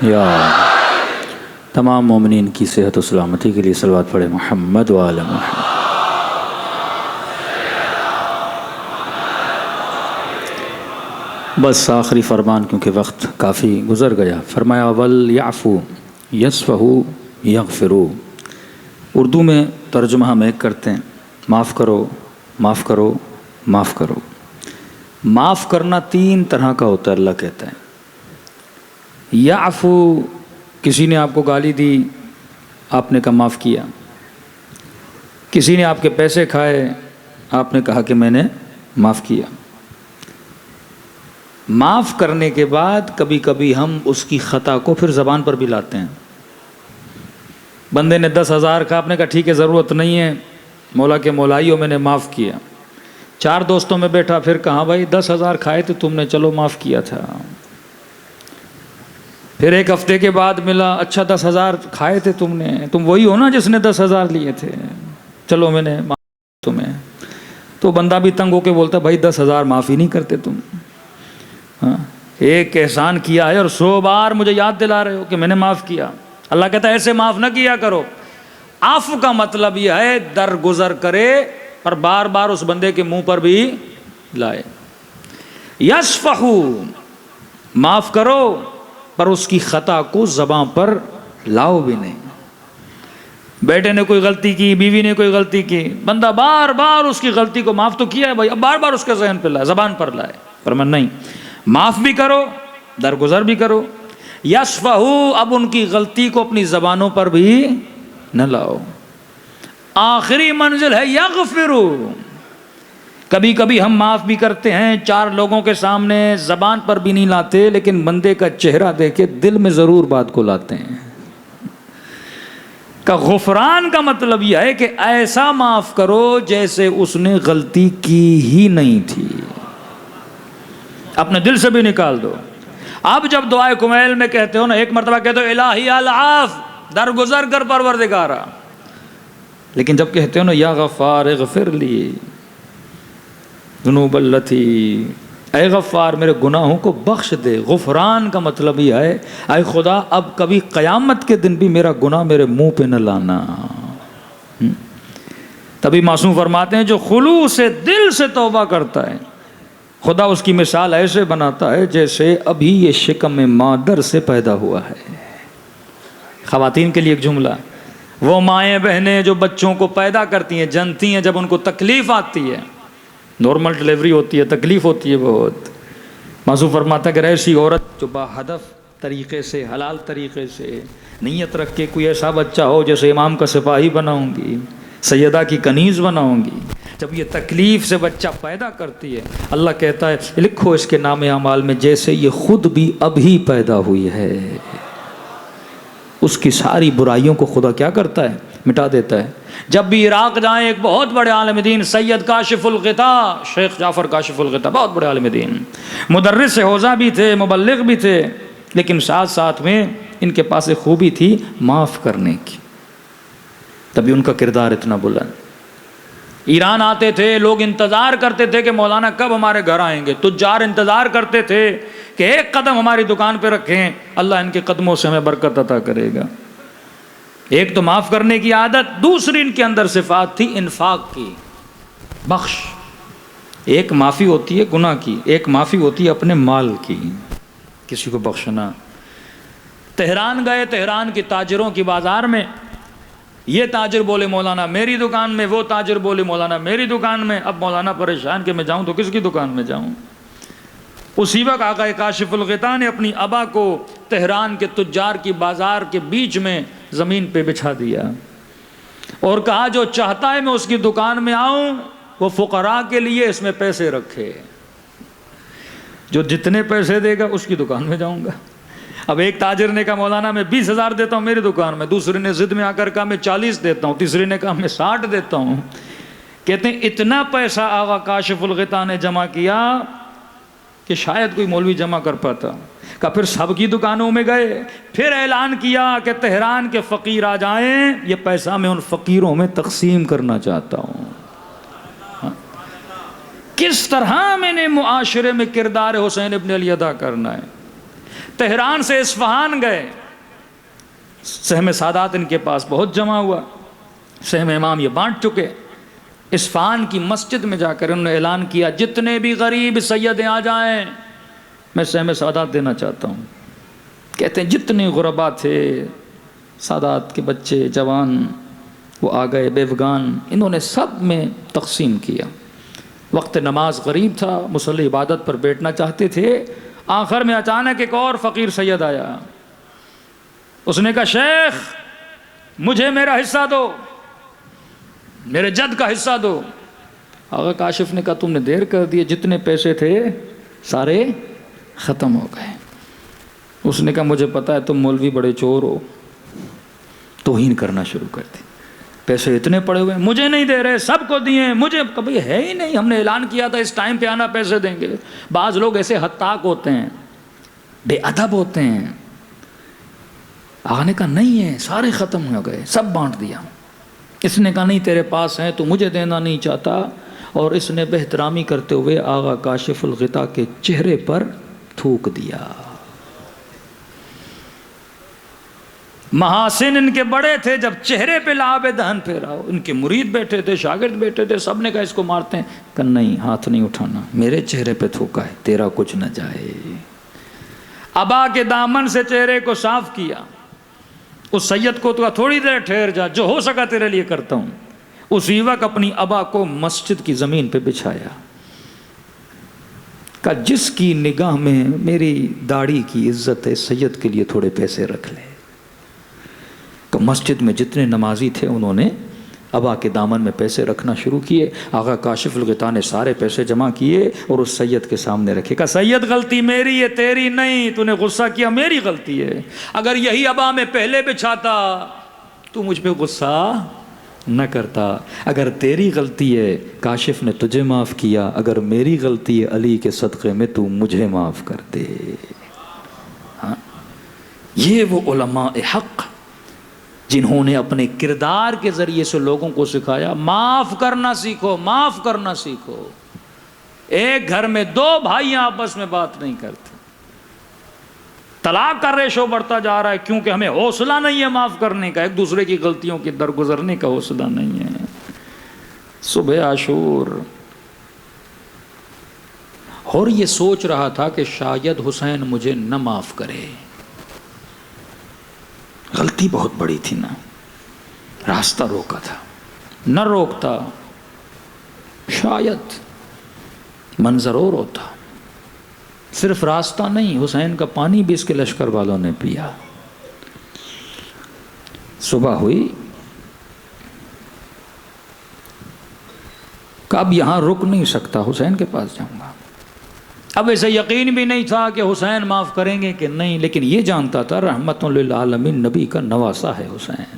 یا تمام مومنین کی صحت و سلامتی کے لیے صلوات پڑھے محمد وآل محمد بس آخری فرمان کیونکہ وقت کافی گزر گیا فرمایا وَلْيَعْفُوا يَصْفَحُوا يَغْفِرُوا اردو میں ترجمہ ہم ایک کرتے ہیں معاف کرو معاف کرو معاف کرو معاف کرنا تین طرح کا ہوتا ہے اللہ کہتا ہے یعفو کسی نے آپ کو گالی دی آپ نے کہا معاف کیا کسی نے آپ کے پیسے کھائے آپ نے کہا کہ میں نے معاف کیا معاف کرنے کے بعد کبھی کبھی ہم اس کی خطا کو پھر زبان پر بھی لاتے ہیں بندے نے 10,000 کا آپ نے کہا ٹھیک ہے ضرورت نہیں ہے مولا کے مولائیوں میں نے معاف کیا 4 دوستوں میں بیٹھا پھر کہا بھائی 10,000 کھائے تھے تم نے چلو معاف کیا تھا پھر 1 ہفتے کے بعد ملا اچھا 10,000 کھائے تھے تم وہی ہو نا جس نے 10,000 لیے تھے چلو میں نے معاف تمہیں تو بندہ بھی تنگ ہو کے بولتا بھائی 10,000 معاف ہی نہیں کرتے تم ہاں ایک احسان کیا ہے اور 100 بار مجھے یاد دلا رہے ہو کہ میں نے معاف کیا اللہ کہتا ہے ایسے معاف نہ کیا کرو عفو کا مطلب یہ ہے درگزر کرے پر بار بار اس بندے کے منہ پر بھی لائے یصفحو معاف کرو پر اس کی خطا کو زباں پر لاؤ بھی نہیں بیٹے نے کوئی غلطی کی بیوی نے کوئی غلطی کی بندہ بار بار اس کی غلطی کو معاف تو کیا ہے بھائی اب بار بار اس کے ذہن پہ لائے زبان پر لائے پر میں نہیں معاف بھی کرو درگزر بھی کرو یصفحو اب ان کی غلطی کو اپنی زبانوں پر بھی نہ لاؤ آخری منزل ہے یغفرو. کبھی کبھی ہم معاف بھی کرتے ہیں، 4 لوگوں کے سامنے زبان پر بھی نہیں لاتے، لیکن بندے کا چہرہ دیکھ کے دل میں ضرور بات کو لاتے ہیں. کا غفران کا مطلب یہ ہے کہ ایسا معاف کرو جیسے اس نے غلطی کی ہی نہیں تھی، اپنے دل سے بھی نکال دو. اب جب دعائے کمیل میں کہتے ہو نا، ایک مرتبہ کہتے ہو الہی العاف، درگزر کر پروردگارا، لیکن جب کہتے ہو نا یا غفار اغفر لی ذنوب التی، اے غفار میرے گناہوں کو بخش دے. غفران کا مطلب یہ ہے اے خدا اب کبھی قیامت کے دن بھی میرا گناہ میرے منہ پہ نہ لانا. تبھی معصوم فرماتے ہیں جو خلوص سے دل سے توبہ کرتا ہے خدا اس کی مثال ایسے بناتا ہے جیسے ابھی یہ شکم مادر سے پیدا ہوا ہے. خواتین کے لیے ایک جملہ، وہ مائیں بہنیں جو بچوں کو پیدا کرتی ہیں جنتی ہیں جب ان کو تکلیف آتی ہے، نارمل ڈلیوری ہوتی ہے، تکلیف ہوتی ہے بہت. معصوم فرماتا ہے کہ ایسی عورت جو با ہدف طریقے سے، حلال طریقے سے نیت رکھ کے کوئی ایسا بچہ ہو جیسے امام کا سپاہی بناؤں گی، سیدہ کی کنیز بناؤں گی، جب یہ تکلیف سے بچہ پیدا کرتی ہے اللہ کہتا ہے لکھو اس کے نام اعمال میں جیسے یہ خود بھی ابھی پیدا ہوئی ہے. اس کی ساری برائیوں کو خدا کیا کرتا ہے؟ مٹا دیتا ہے. جب بھی عراق جائیں ایک بہت بڑے عالم دین سید کاشف الغطاء، شیخ جعفر کاشف الغطاء، بہت بڑے عالم دین، مدرس حوزہ بھی تھے، مبلغ بھی تھے، لیکن ساتھ ساتھ میں ان کے پاس ایک خوبی تھی معاف کرنے کی. تبھی ان کا کردار اتنا بلند. ایران آتے تھے، لوگ انتظار کرتے تھے کہ مولانا کب ہمارے گھر آئیں گے. تجار انتظار کرتے تھے کہ ایک قدم ہماری دکان پہ رکھیں، اللہ ان کے قدموں سے ہمیں برکت عطا کرے گا. ایک تو معاف کرنے کی عادت، دوسری ان کے اندر صفات تھی انفاق کی، بخش. ایک معافی ہوتی ہے گناہ کی، ایک معافی ہوتی ہے اپنے مال کی، کسی کو بخشنا. تہران گئے، تہران کی تاجروں کی بازار میں، یہ تاجر بولے مولانا میری دکان میں، وہ تاجر بولے مولانا میری دکان میں. اب مولانا پریشان کہ میں جاؤں تو کس کی دکان میں جاؤں. اسی وقت آقا کاشف الغطاء نے اپنی ابا کو تہران کے تجار کی بازار کے بیچ میں زمین پہ بچھا دیا اور کہا جو چاہتا ہے میں اس کی دکان میں آؤں وہ فقراء کے لیے اس میں پیسے رکھے، جو جتنے پیسے دے گا اس کی دکان میں جاؤں گا. اب ایک تاجر نے کہا مولانا میں 20,000 دیتا ہوں میری دکان میں، دوسرے نے ضد میں آ کر کہا میں 40 دیتا ہوں، تیسرے نے کہا میں 60 دیتا ہوں. کہتے ہیں اتنا پیسہ آقا کاشف الغطاء نے جمع کیا کہ شاید کوئی مولوی جمع کر پاتا. کہ پھر سب کی دکانوں میں گئے، پھر اعلان کیا کہ تہران کے فقیر آ جائیں، یہ پیسہ میں ان فقیروں میں تقسیم کرنا چاہتا ہوں. کس طرح میں نے معاشرے میں کردار حسین ابن علی ادا کرنا ہے. تہران سے اصفہان گئے، سہم سادات ان کے پاس بہت جمع ہوا، سہم امام یہ بانٹ چکے. اصفہان کی مسجد میں جا کر انہوں نے اعلان کیا جتنے بھی غریب سیدیں آ جائیں میں سہم سادات دینا چاہتا ہوں. کہتے ہیں جتنے غربا تھے، سادات کے بچے جوان، وہ آ گئے، بیوگان، انہوں نے سب میں تقسیم کیا. وقت نماز غریب تھا، مصلی عبادت پر بیٹھنا چاہتے تھے. آخر میں اچانک ایک اور فقیر سید آیا، اس نے کہا شیخ مجھے میرا حصہ دو، میرے جد کا حصہ دو. آقا کاشف نے کہا تم نے دیر کر دی، جتنے پیسے تھے سارے ختم ہو گئے. اس نے کہا مجھے پتا ہے تم مولوی بڑے چور ہو، توہین کرنا شروع کر دی. پیسے اتنے پڑے ہوئے مجھے نہیں دے رہے، سب کو دیے، مجھے کبھی ہے ہی نہیں، ہم نے اعلان کیا تھا اس ٹائم پہ آنا پیسے دیں گے. بعض لوگ ایسے ہتاک ہوتے ہیں، بے ادب ہوتے ہیں. آقا نے کہا نہیں ہے، سارے ختم ہو گئے، سب بانٹ دیا. اس نے کہا نہیں تیرے پاس ہیں، تو مجھے دینا نہیں چاہتا. اور اس نے بے احترامی کرتے ہوئے آقا کاشف الغطاء کے چہرے پر تھوک دیا. محاسن ان کے بڑے تھے، جب چہرے پہ لعاب دہن پھیرا، ان کے مرید بیٹھے تھے، شاگرد بیٹھے تھے، سب نے کہا اس کو مارتے ہیں. کہ نہیں، ہاتھ نہیں اٹھانا، میرے چہرے پہ تھوکا ہے، تیرا کچھ نہ جائے. ابا کے دامن سے چہرے کو صاف کیا. اس سید کو تو تھوڑی دیر ٹھہر جا، جو ہو سکا تیرے لیے کرتا ہوں. اسی وقت اپنی ابا کو مسجد کی زمین پہ بچھایا. کہ جس کی نگاہ میں میری داڑھی کی عزت ہے، سید کے لیے تھوڑے پیسے رکھ لے. تو مسجد میں جتنے نمازی تھے انہوں نے ابا کے دامن میں پیسے رکھنا شروع کیے. آقا کاشف الغطاء نے سارے پیسے جمع کیے اور اس سید کے سامنے رکھے. کہا سید غلطی میری ہے تیری نہیں, تو نے غصہ کیا میری غلطی ہے. اگر یہی ابا میں پہلے بچھاتا تو مجھ پہ غصہ نہ کرتا. اگر تیری غلطی ہے کاشف نے تجھے معاف کیا, اگر میری غلطی ہے علی کے صدقے میں تو مجھے معاف کر دے. ہاں یہ وہ علماء حق جنہوں نے اپنے کردار کے ذریعے سے لوگوں کو سکھایا معاف کرنا سیکھو, معاف کرنا سیکھو. ایک گھر میں دو بھائیاں آپس میں بات نہیں کرتے, طلاق کا ریشو بڑھتا جا رہا ہے کیونکہ ہمیں حوصلہ نہیں ہے معاف کرنے کا, ایک دوسرے کی غلطیوں کی درگزرنے کا حوصلہ نہیں ہے. صبح عاشور اور یہ سوچ رہا تھا کہ شاید حسین مجھے نہ معاف کرے. غلطی بہت بڑی تھی نا, راستہ روکا تھا, نہ روکتا شاید منظر اور ہوتا. صرف راستہ نہیں, حسین کا پانی بھی اس کے لشکر والوں نے پیا. صبح ہوئی, کہ اب یہاں رک نہیں سکتا, حسین کے پاس جاؤں گا. اب ایسے یقین بھی نہیں تھا کہ حسین معاف کریں گے کہ نہیں, لیکن یہ جانتا تھا رحمت للعالمین نبی کا نواسا ہے حسین.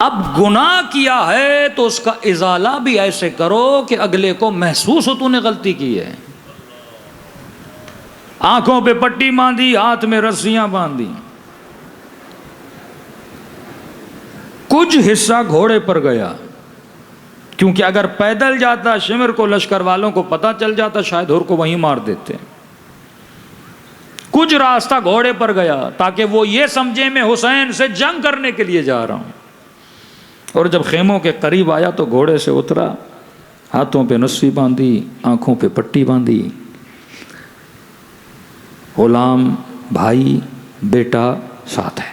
اب گناہ کیا ہے تو اس کا ازالہ بھی ایسے کرو کہ اگلے کو محسوس ہو تو نے غلطی کی ہے. آنکھوں پہ پٹی باندھی, ہاتھ میں رسیاں باندھی. کچھ حصہ گھوڑے پر گیا, کیونکہ اگر پیدل جاتا شمر کو لشکر والوں کو پتہ چل جاتا شاید ہر کو وہیں مار دیتے. کچھ راستہ گھوڑے پر گیا تاکہ وہ یہ سمجھے میں حسین سے جنگ کرنے کے لیے جا رہا ہوں. اور جب خیموں کے قریب آیا تو گھوڑے سے اترا, ہاتھوں پہ رسی باندھی, آنکھوں پہ پٹی باندھی. غلام, بھائی, بیٹا ساتھ ہے.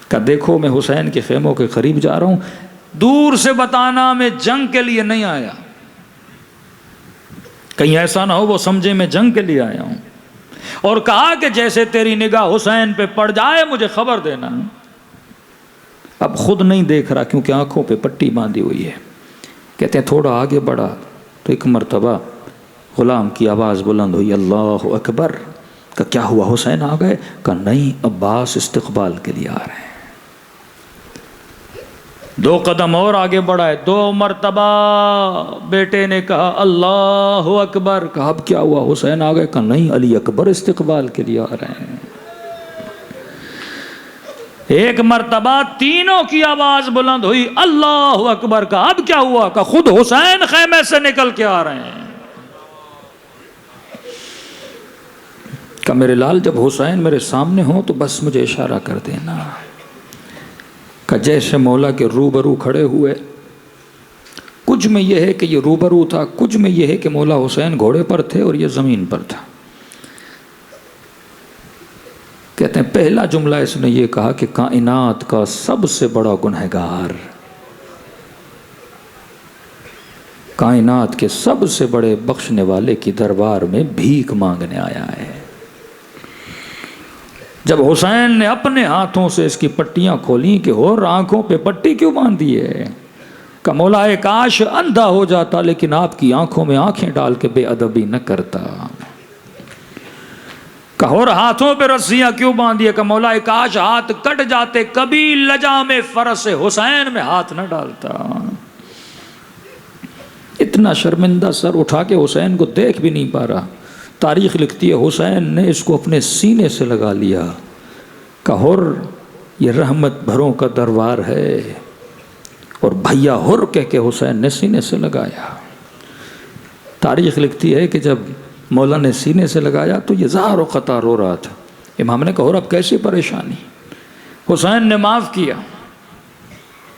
کہ دیکھو میں حسین کے خیموں کے قریب جا رہا ہوں, دور سے بتانا میں جنگ کے لیے نہیں آیا, کہیں ایسا نہ ہو وہ سمجھے میں جنگ کے لیے آیا ہوں. اور کہا کہ جیسے تیری نگاہ حسین پہ پڑ جائے مجھے خبر دینا. اب خود نہیں دیکھ رہا کیونکہ آنکھوں پہ پٹی باندھی ہوئی ہے. کہتے ہیں تھوڑا آگے بڑھا تو ایک مرتبہ غلام کی آواز بلند ہوئی, اللہ اکبر. کہ کیا ہوا, حسین آ گئے؟ کہ نہیں, عباس استقبال کے لیے آ رہے ہیں. 2 قدم اور آگے بڑھائے, 2 مرتبہ بیٹے نے کہا اللہ اکبر. کہا اب کیا ہوا, حسین آ گئے؟ کہا نہیں, علی اکبر استقبال کے لیے آ رہے ہیں. ایک مرتبہ تینوں کی آواز بلند ہوئی, اللہ اکبر. کہا اب کیا ہوا؟ کہ خود حسین خیمے سے نکل کے آ رہے ہیں. کہ میرے لال جب حسین میرے سامنے ہوں تو بس مجھے اشارہ کر دینا. کہ جیسے مولا کے روبرو کھڑے ہوئے. کچھ میں یہ ہے کہ یہ روبرو تھا, کچھ میں یہ ہے کہ مولا حسین گھوڑے پر تھے اور یہ زمین پر تھا. کہتے ہیں پہلا جملہ اس نے یہ کہا کہ کائنات کا سب سے بڑا گنہگار, کائنات کے سب سے بڑے بخشنے والے کی دربار میں بھیک مانگنے آیا ہے. جب حسین نے اپنے ہاتھوں سے اس کی پٹیاں کھولیں کہ اور آنکھوں پہ پٹی کیوں باندھی ہے, کہ مولا کاش اندھا ہو جاتا لیکن آپ کی آنکھوں میں آنکھیں ڈال کے بے ادبی نہ کرتا. کہ اور ہاتھوں پہ رسیاں کیوں باندھی ہے, کہ مولا کاش ہاتھ کٹ جاتے کبھی لجام فرس حسین میں ہاتھ نہ ڈالتا. اتنا شرمندہ سر اٹھا کے حسین کو دیکھ بھی نہیں پا رہا. تاریخ لکھتی ہے حسین نے اس کو اپنے سینے سے لگا لیا. کہ اور یہ رحمت بھروں کا دربار ہے, اور بھیا ہر کہہ کے حسین نے سینے سے لگایا. تاریخ لکھتی ہے کہ جب مولا نے سینے سے لگایا تو یہ زار و قطع رو رہا تھا. امام نے کہا اور اب کیسی پریشانی. حسین نے معاف کیا,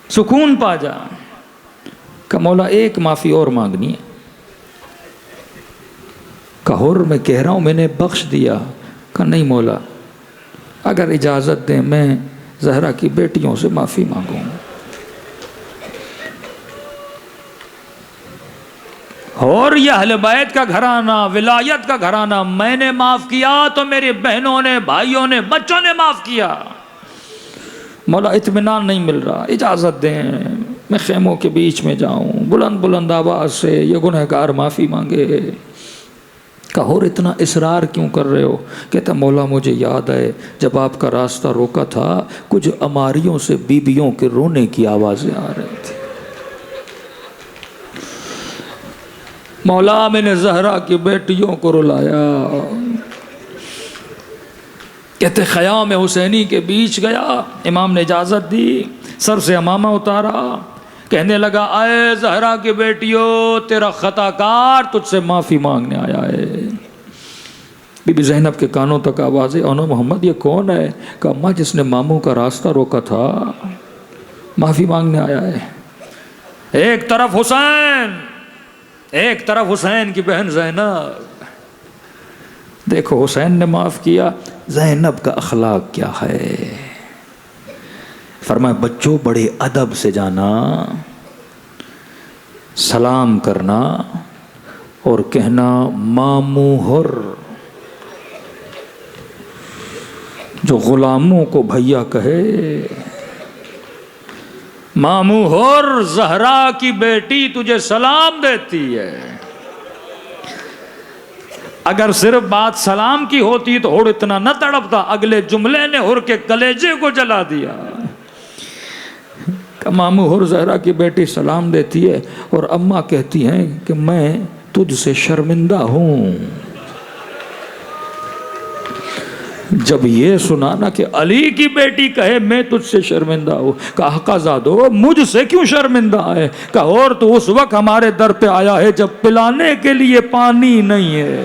سکون پا جا. کہ مولا ایک معافی اور مانگنی ہے. کہ اور میں کہہ رہا ہوں میں نے بخش دیا. کہ نہیں مولا, اگر اجازت دیں میں زہرا کی بیٹیوں سے معافی مانگوں. اور یہ اہل بیت کا گھرانہ, ولایت کا گھرانہ میں نے معاف کیا تو میری بہنوں نے, بھائیوں نے, بچوں نے معاف کیا. مولا اطمینان نہیں مل رہا، اجازت دیں میں خیموں کے بیچ میں جاؤں، بلند بلند آواز سے یہ گنہگار معافی مانگے۔ کہا اور اتنا اصرار کیوں کر رہے ہو؟ کہتا مولا مجھے یاد ہے جب آپ کا راستہ روکا تھا کچھ اماریوں سے بیبیوں کے رونے کی آوازیں آ رہی تھی، مولا میں نے زہرا کی بیٹیوں کو رلایا۔ کہتے خیام حسینی کے بیچ گیا، امام نے اجازت دی، سر سے امامہ اتارا، کہنے لگا اے زہرا کی بیٹیوں تیرا خطا کار تجھ سے معافی مانگنے آیا ہے۔ بی بی زینب کے کانوں تک آوازیں، انو محمد یہ کون ہے؟ کہا اماں جس نے ماموں کا راستہ روکا تھا معافی مانگنے آیا ہے۔ ایک طرف حسین کی بہن زینب، دیکھو حسین نے معاف کیا، زینب کا اخلاق کیا ہے؟ فرمایا بچوں بڑے ادب سے جانا، سلام کرنا اور کہنا ماموں حر، جو غلاموں کو بھیا کہے۔ ماموں حر زہرا کی بیٹی تجھے سلام دیتی ہے۔ اگر صرف بات سلام کی ہوتی تو ہر اتنا نہ تڑپتا، اگلے جملے نے ہر کے کلیجے کو جلا دیا۔ کہ ماموں ہر زہرا کی بیٹی سلام دیتی ہے اور اماں کہتی ہیں کہ میں تجھ سے شرمندہ ہوں۔ جب یہ سنا نا کہ علی کی بیٹی کہے میں تجھ سے شرمندہ ہوں، کہا آقا زادو مجھ سے کیوں شرمندہ ہے؟ کہا اور تو اس وقت ہمارے در پہ آیا ہے جب پلانے کے لیے پانی نہیں ہے،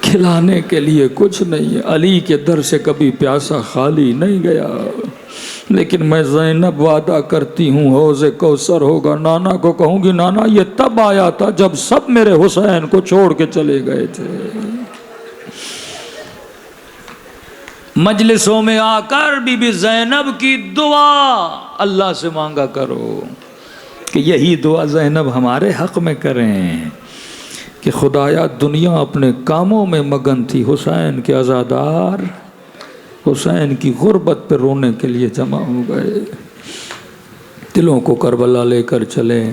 کھلانے کے لیے کچھ نہیں ہے۔ علی کے در سے کبھی پیاسا خالی نہیں گیا، لیکن میں زینب وعدہ کرتی ہوں حوض کوثر ہوگا۔ نانا کو کہوں گی نانا یہ تب آیا تھا جب سب میرے حسین کو چھوڑ کے چلے گئے تھے۔ مجلسوں میں آ کر بی بی زینب کی دعا اللہ سے مانگا کرو کہ یہی دعا زینب ہمارے حق میں کریں کہ خدایا دنیا اپنے کاموں میں مگن تھی، حسین کے عزادار حسین کی غربت پہ رونے کے لیے جمع ہو گئے، دلوں کو کربلا لے کر چلیں،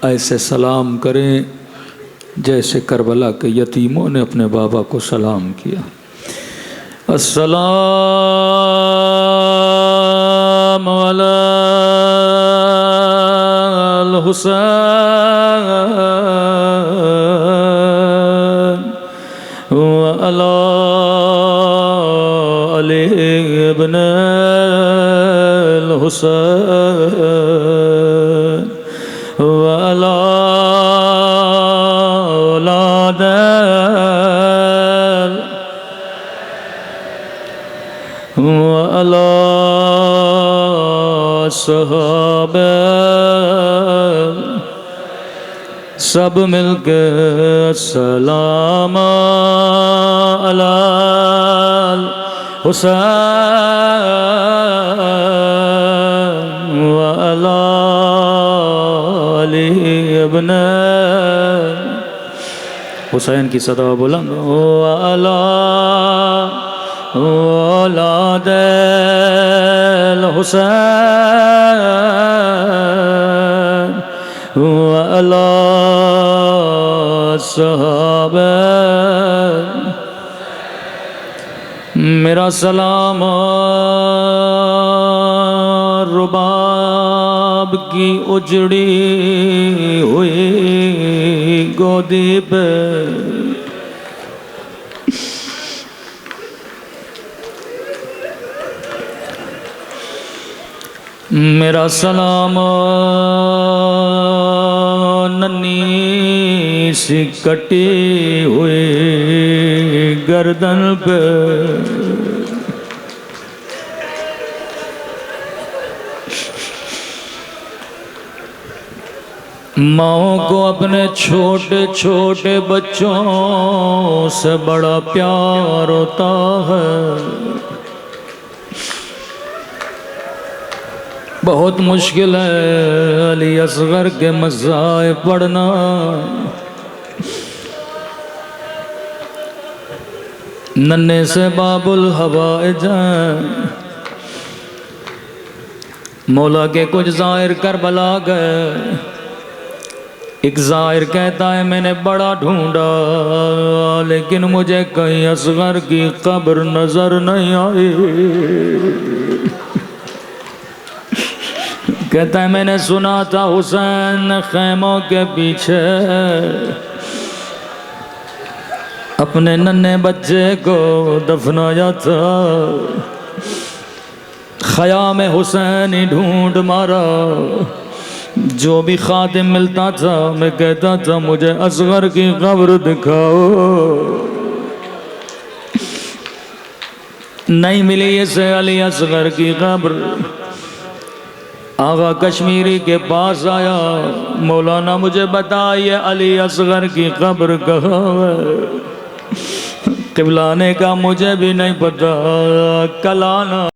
ایسے سلام کریں جیسے کربلا کے یتیموں نے اپنے بابا کو سلام کیا۔ السلام علی الحسین وعلی علی ابن الحسین وعلی اولاد وعلی صحابہ، سب مل کے السلام علی الحسین وعلی علی ابن حسین کی صدا بلند وعلی اولاد الحسین وعلی صحابہ۔ میرا سلام رباب کی اجڑی ہوئی گودی پہ، میرا سلام ننھی سی کٹی ہوئی گردن پہ، ماؤں کو اپنے چھوٹے چھوٹے بچوں سے بڑا پیار ہوتا ہے۔ بہت مشکل ہے علی اصغر کے مصائب پڑھنا، ننھے سے باب الحوائج ہیں، مولا کے کچھ زائر کربلا گئے، ایک زائر کہتا ہے میں نے بڑا ڈھونڈا لیکن مجھے کہیں اصغر کی قبر نظر نہیں آئی۔ کہتا ہے میں نے سنا تھا حسین نے خیموں کے پیچھے اپنے ننھے بچے کو دفنایا تھا، خیام حسین ہی ڈھونڈ مارا، جو بھی خادم ملتا تھا میں کہتا تھا مجھے اصغر کی قبر دکھاؤ، نہیں ملی اسے علی اصغر کی قبر۔ آغا کشمیری کے پاس آیا، مولانا مجھے بتائیے علی اصغر کی قبر کہاں ہے؟ قبلہ نے کہا مجھے بھی نہیں پتا، کل آنا۔